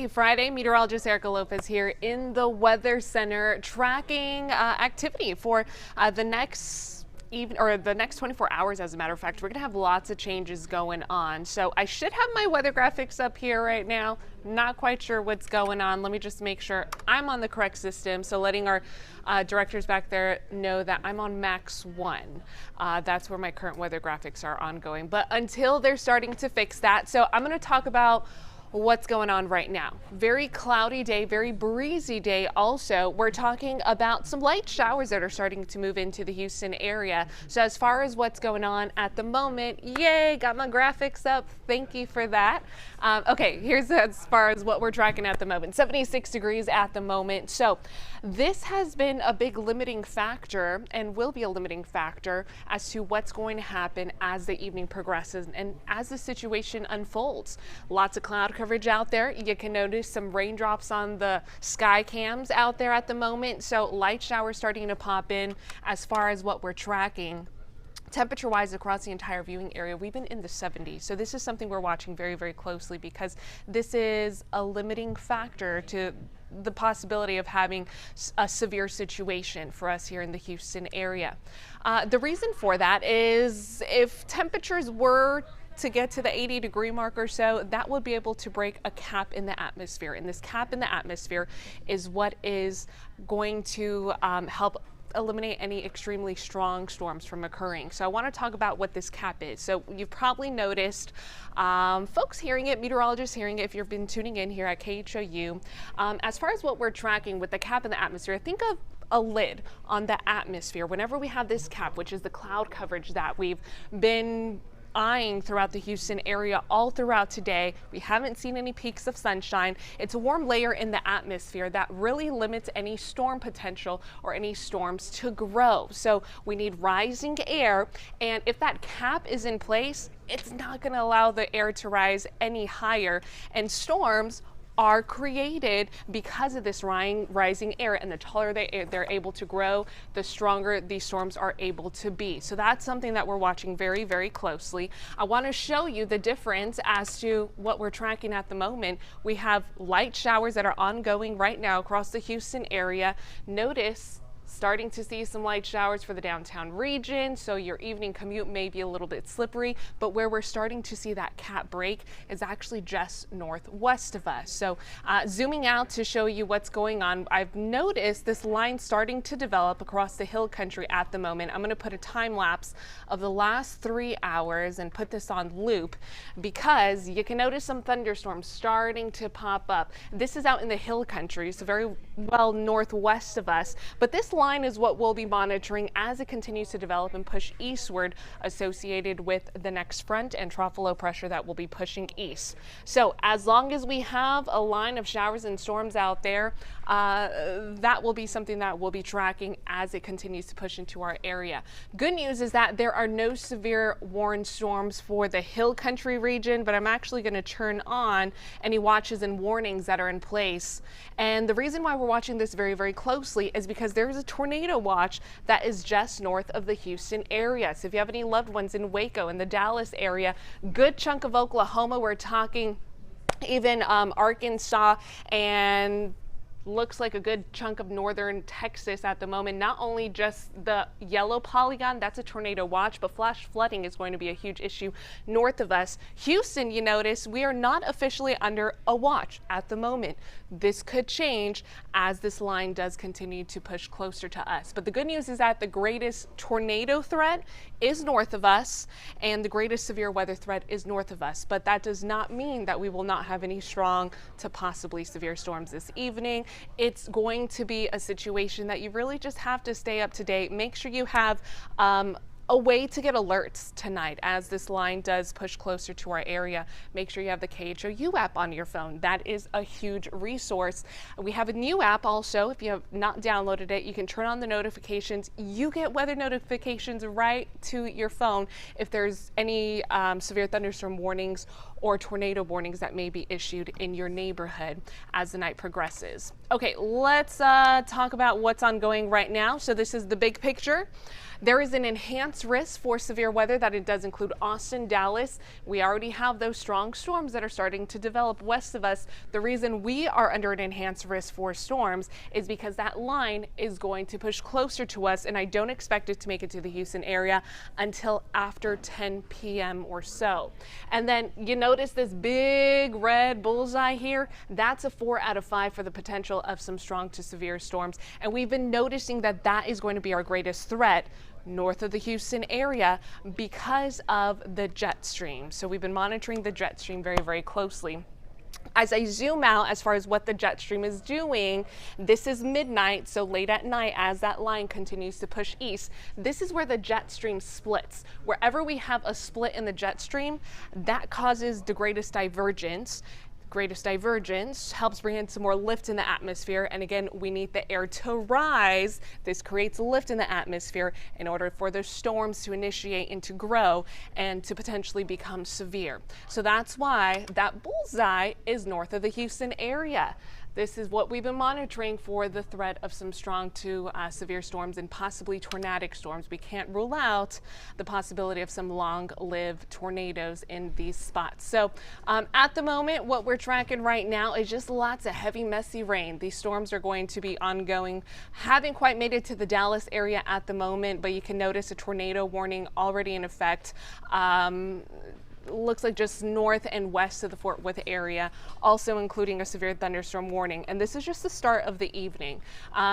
Happy Friday. Meteorologist Erica Lopez here in the Weather Center tracking activity for the next the next 24 hours. As a matter of fact, we're going to have lots of changes going on. So I should have my weather graphics up here right now. Not quite sure what's going on. Let me just make sure I'm on the correct system. So letting our directors back there know that I'm on max 1. That's where my current weather graphics are ongoing. But until they're starting to fix that, so I'm going to talk about what's going on right now. Very cloudy day, very breezy day also. We're talking about some light showers that are starting to move into the Houston area. So as far as what's going on at the moment, yay, got my graphics up. Thank you for that. Okay, here's as far as what we're tracking at the moment. 76 degrees at the moment. So this has been a big limiting factor and will be a limiting factor as to what's going to happen as the evening progresses and as the situation unfolds. Lots of cloud coverage out there. You can notice some raindrops on the sky cams out there at the moment. So light showers starting to pop in as far as what we're tracking. Temperature wise across the entire viewing area, we've been in the 70s. So this is something we're watching very, very closely because this is a limiting factor to the possibility of having a severe situation for us here in the Houston area. The reason for that is if temperatures were to get to the 80-degree mark or so, that would be able to break a cap in the atmosphere. And this cap in the atmosphere is what is going to help eliminate any extremely strong storms from occurring. So I want to talk about what this cap is. So you've probably noticed folks hearing it, meteorologists hearing it if you've been tuning in here at KHOU. As far as what we're tracking with the cap in the atmosphere, think of a lid on the atmosphere. Whenever we have this cap, which is the cloud coverage that we've been eyeing throughout the Houston area all throughout today. We haven't seen any peaks of sunshine. It's a warm layer in the atmosphere that really limits any storm potential or any storms to grow. So we need rising air, and if that cap is in place, it's not going to allow the air to rise any higher, and storms are created because of this rising air, and the taller they're able to grow, the stronger these storms are able to be. So that's something that we're watching very, very closely. I want to show you the difference as to what we're tracking at the moment. We have light showers that are ongoing right now across the Houston area. Notice starting to see some light showers for the downtown region, so your evening commute may be a little bit slippery, but where we're starting to see that cap break is actually just northwest of us. So zooming out to show you what's going on, I've noticed this line starting to develop across the hill country at the moment. I'm going to put a time lapse of the last 3 hours and put this on loop because you can notice some thunderstorms starting to pop up. This is out in the hill country, so very well northwest of us, but this line is what we'll be monitoring as it continues to develop and push eastward, associated with the next front and trough low pressure that will be pushing east. So as long as we have a line of showers and storms out there, that will be something that we'll be tracking as it continues to push into our area. Good news is that there are no severe warned storms for the hill country region, but I'm actually going to turn on any watches and warnings that are in place. And the reason why we're watching this very, very closely is because there's a tornado watch that is just north of the Houston area. So if you have any loved ones in Waco, in the Dallas area, good chunk of Oklahoma, we're talking even Arkansas, and looks like a good chunk of northern Texas at the moment. Not only just the yellow polygon, that's a tornado watch, but flash flooding is going to be a huge issue north of us. Houston, you notice, we are not officially under a watch at the moment. This could change as this line does continue to push closer to us. But the good news is that the greatest tornado threat is north of us, and the greatest severe weather threat is north of us. But that does not mean that we will not have any strong to possibly severe storms this evening. It's going to be a situation that you really just have to stay up to date. Make sure you have a way to get alerts tonight as this line does push closer to our area. Make sure you have the KHOU app on your phone. That is a huge resource. We have a new app also. If you have not downloaded it, you can turn on the notifications. You get weather notifications right to your phone if there's any severe thunderstorm warnings or tornado warnings that may be issued in your neighborhood as the night progresses. Okay, let's talk about what's ongoing right now. So this is the big picture. There is an enhanced risk for severe weather that it does include Austin, Dallas. We already have those strong storms that are starting to develop west of us. The reason we are under an enhanced risk for storms is because that line is going to push closer to us, and I don't expect it to make it to the Houston area until after 10 p.m. or so. And then you notice this big red bullseye here? That's a 4 out of 5 for the potential of some strong to severe storms. And we've been noticing that that is going to be our greatest threat north of the Houston area because of the jet stream. So we've been monitoring the jet stream very, very closely. As I zoom out as far as what the jet stream is doing, this is midnight, so late at night as that line continues to push east, this is where the jet stream splits. Wherever we have a split in the jet stream, that causes the greatest divergence. Greatest divergence helps bring in some more lift in the atmosphere, and again, we need the air to rise. This creates lift in the atmosphere in order for the storms to initiate and to grow and to potentially become severe. So that's why that bullseye is north of the Houston area. This is what we've been monitoring for the threat of some strong to severe storms and possibly tornadic storms. We can't rule out the possibility of some long-lived tornadoes in these spots. So at the moment, what we're tracking right now is just lots of heavy, messy rain. These storms are going to be ongoing. Haven't quite made it to the Dallas area at the moment, but you can notice a tornado warning already in effect. Looks like just north and west of the Fort Worth area, also including a severe thunderstorm warning. And this is just the start of the evening.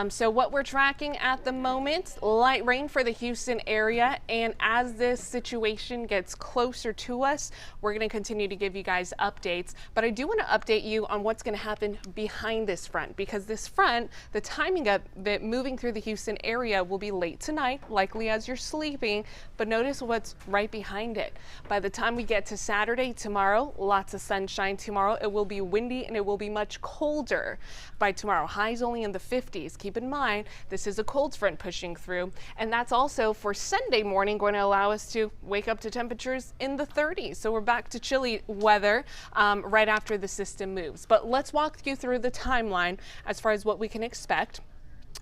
So what we're tracking at the moment, light rain for the Houston area. And as this situation gets closer to us, we're going to continue to give you guys updates. But I do want to update you on what's going to happen behind this front, because this front, the timing of it moving through the Houston area will be late tonight, likely as you're sleeping. But notice what's right behind it. By the time we get to Saturday, tomorrow, lots of sunshine tomorrow. It will be windy and it will be much colder by tomorrow. Highs only in the 50s. Keep in mind, this is a cold front pushing through, and that's also for Sunday morning going to allow us to wake up to temperatures in the 30s. So we're back to chilly weather right after the system moves. But let's walk you through the timeline as far as what we can expect.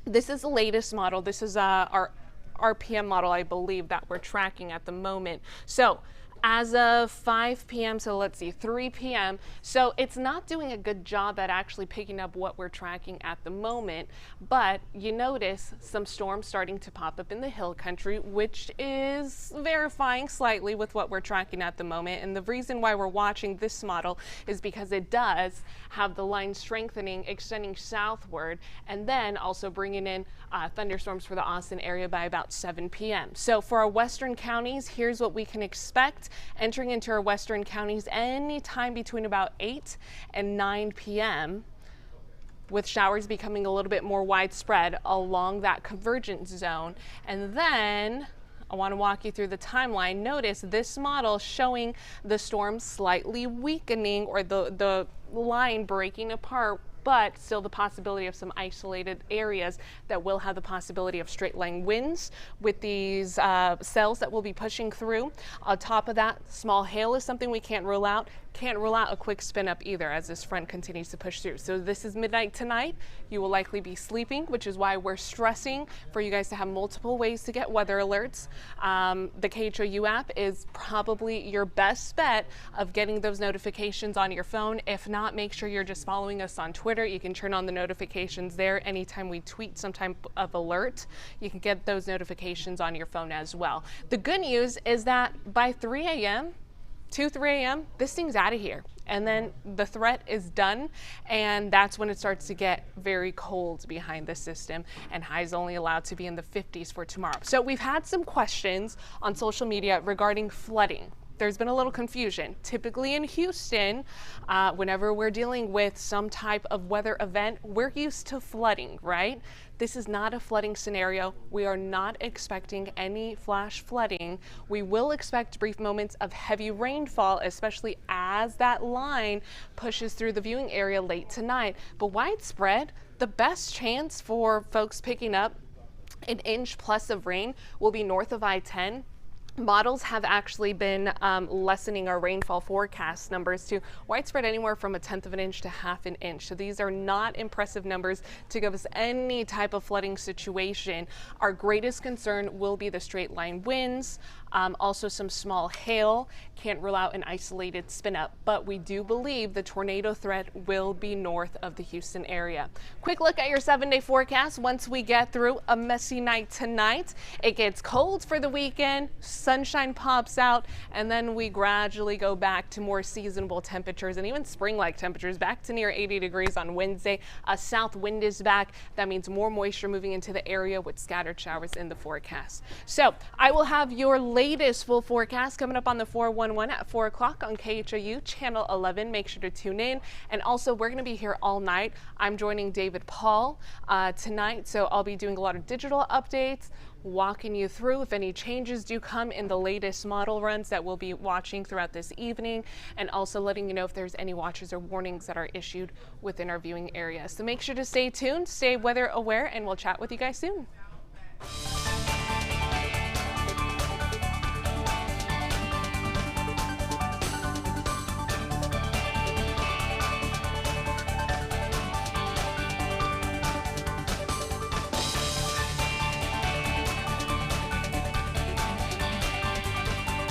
This is the latest model. This is our RPM model, I believe, that we're tracking at the moment. So as of 5 p.m., so let's see, 3 p.m. So it's not doing a good job at actually picking up what we're tracking at the moment, but you notice some storms starting to pop up in the hill country, which is verifying slightly with what we're tracking at the moment. And the reason why we're watching this model is because it does have the line strengthening, extending southward, and then also bringing in thunderstorms for the Austin area by about 7 p.m. So for our western counties, here's what we can expect. Entering into our western counties anytime between about 8 and 9 p.m. with showers becoming a little bit more widespread along that convergence zone. And then I want to walk you through the timeline. Notice this model showing the storm slightly weakening, or the line breaking apart, but still the possibility of some isolated areas that will have the possibility of straight line winds with these cells that will be pushing through. On top of that, small hail is something we can't rule out. Can't rule out a quick spin up either as this front continues to push through. So this is midnight tonight. You will likely be sleeping, which is why we're stressing for you guys to have multiple ways to get weather alerts. The KHOU app is probably your best bet of getting those notifications on your phone. If not, make sure you're just following us on Twitter. You can turn on the notifications there. Anytime we tweet some type of alert, you can get those notifications on your phone as well. The good news is that by 3 a.m., 2, 3 a.m., this thing's out of here. And then the threat is done, and that's when it starts to get very cold behind the system, and highs only allowed to be in the 50s for tomorrow. So we've had some questions on social media regarding flooding. There's been a little confusion. Typically in Houston, whenever we're dealing with some type of weather event, we're used to flooding, right? This is not a flooding scenario. We are not expecting any flash flooding. We will expect brief moments of heavy rainfall, especially as that line pushes through the viewing area late tonight. But widespread, the best chance for folks picking up an inch plus of rain will be north of I-10. Models have actually been lessening our rainfall forecast numbers to widespread anywhere from 1/10 of an inch to 1/2 an inch. So these are not impressive numbers to give us any type of flooding situation. Our greatest concern will be the straight line winds, also some small hail. Can't rule out an isolated spin up, but we do believe the tornado threat will be north of the Houston area. Quick look at your 7-day forecast. Once we get through a messy night tonight, it gets cold for the weekend. Sunshine pops out, and then we gradually go back to more seasonable temperatures and even spring-like temperatures, back to near 80 degrees on Wednesday. A south wind is back. That means more moisture moving into the area with scattered showers in the forecast. So I will have your latest full forecast coming up on the 411 at 4 o'clock on KHOU channel 11. Make sure to tune in. And also, we're going to be here all night. I'm joining David Paul tonight, so I'll be doing a lot of digital updates, walking you through if any changes do come in the latest model runs that we'll be watching throughout this evening, and also letting you know if there's any watches or warnings that are issued within our viewing area. So make sure to stay tuned, stay weather aware, and we'll chat with you guys soon.